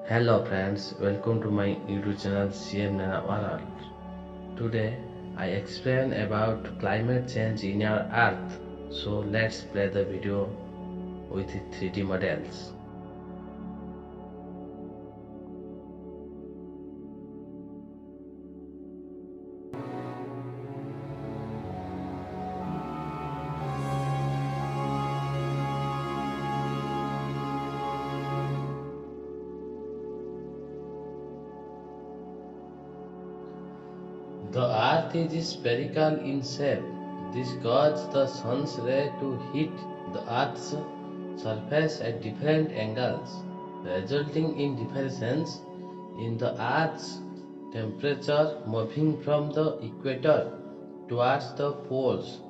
Hello friends, welcome to my YouTube channel CM Nana World. Today I explain about climate change in our earth. So let's play the video with 3D models. The earth is spherical in shape. This causes the sun's ray to hit the earth's surface at different angles, resulting in differences in the earth's temperature moving from the equator towards the poles.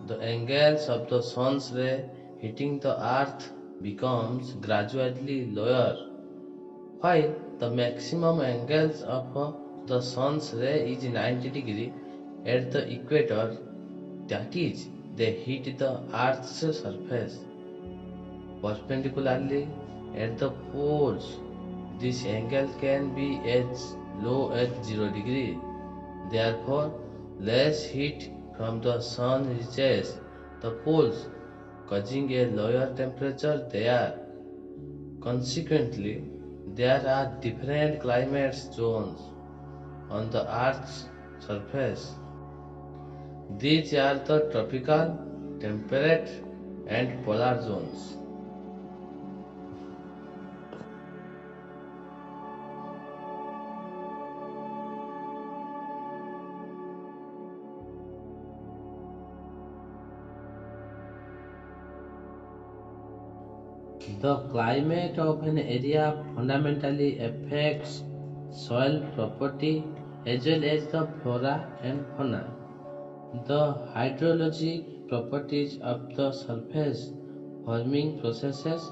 The angles of the sun's ray hitting the earth becomes gradually lower, while the maximum angles of the sun's ray is 90 degrees at the equator, that is, they hit the earth's surface perpendicularly at the poles. This angle can be as low as 0 degree. Therefore, less heat from the sun reaches the poles, causing a lower temperature there. Consequently, there are different climate zones on the Earth's surface. These are the tropical, temperate, and polar zones. The climate of an area fundamentally affects soil property as well as the flora and fauna. The hydrologic properties of the surface forming processes,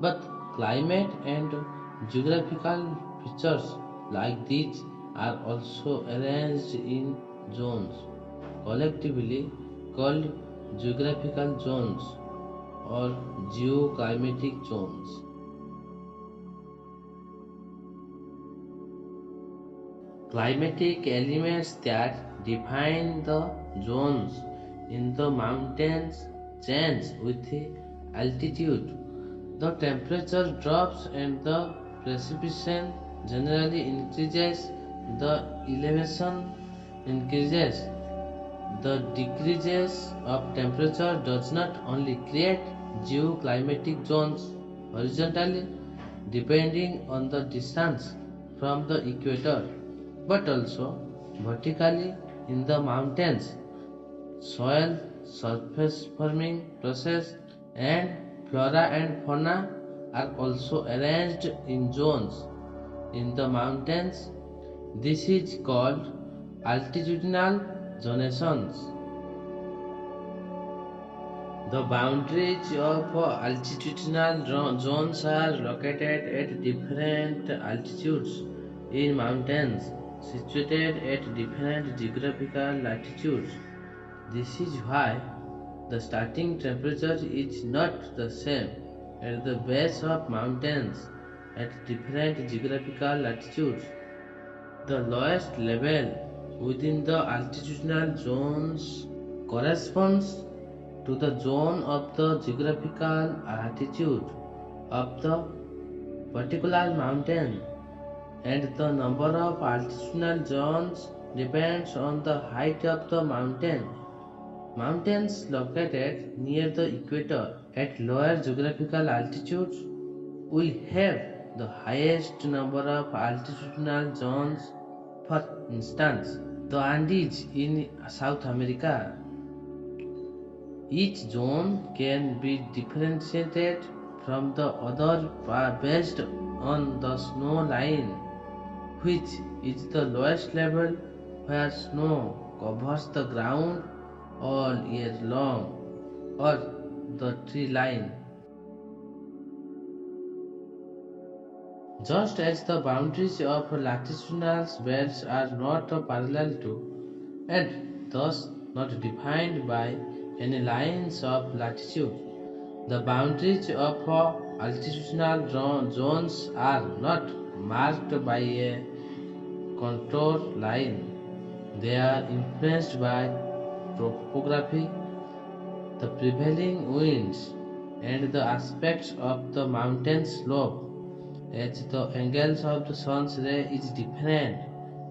but climate and geographical features like these are also arranged in zones, collectively called geographical zones or geoclimatic zones. Climatic elements that define the zones in the mountains change with altitude. The temperature drops and the precipitation generally increases. The elevation increases. The decreases of temperature does not only create geoclimatic zones horizontally, depending on the distance from the equator, but also vertically in the mountains. Soil, surface forming process, and flora and fauna are also arranged in zones in the mountains. This is called altitudinal zonations. The boundaries of altitudinal zones are located at different altitudes in mountains situated at different geographical latitudes. This is why the starting temperature is not the same at the base of mountains at different geographical latitudes. The lowest level within the altitudinal zones corresponds to the zone of the geographical altitude of the particular mountain, and the number of altitudinal zones depends on the height of the mountain. Mountains located near the equator at lower geographical altitudes will have the highest number of altitudinal zones. For instance, the Andes in South America. Each zone can be differentiated from the other based on the snow line, which is the lowest level where snow covers the ground all year long, or the tree line. Just as the boundaries of latitudinal belts are not parallel to, and thus not defined by any lines of latitude, The boundaries of altitudinal zones are not marked by a contour line. They are influenced by topography, the prevailing winds, and the aspects of the mountain slope. As the angles of the sun's ray is different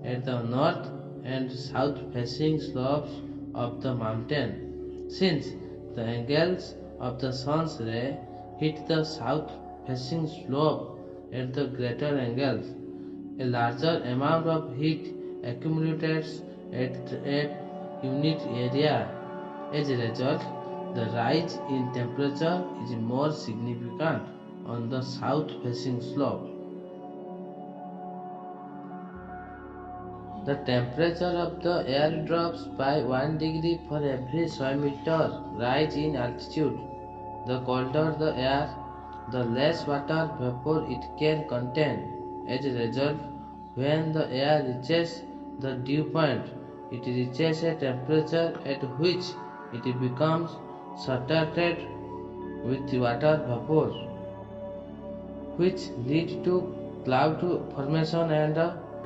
at the north and south facing slopes of the mountain. Since the angles of the sun's ray hit the south facing slope at the greater angles, a larger amount of heat accumulates at a unit area. As a result, the rise in temperature is more significant on the south facing slope. The temperature of the air drops by 1 degree for every 100 meter rise in altitude. The colder the air, the less water vapor it can contain. As a result, when the air reaches the dew point, it reaches a temperature at which it becomes saturated with water vapor, which lead to cloud formation and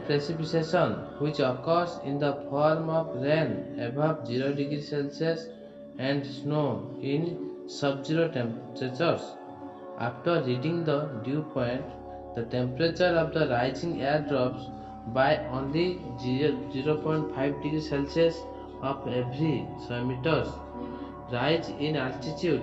precipitation, which occurs in the form of rain above 0 degrees Celsius and snow in sub-zero temperatures. After reaching the dew point, the temperature of the rising air drops by only 0.5 degrees Celsius of every 100 meters rise in altitude,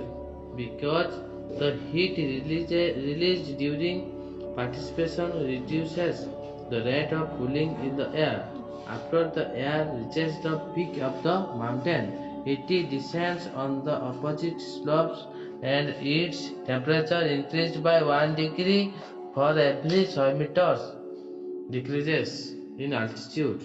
because the heat released during participation reduces the rate of cooling in the air. After the air reaches the peak of the mountain, it descends on the opposite slopes and its temperature increased by 1 degree for every 5 meters decreases in altitude.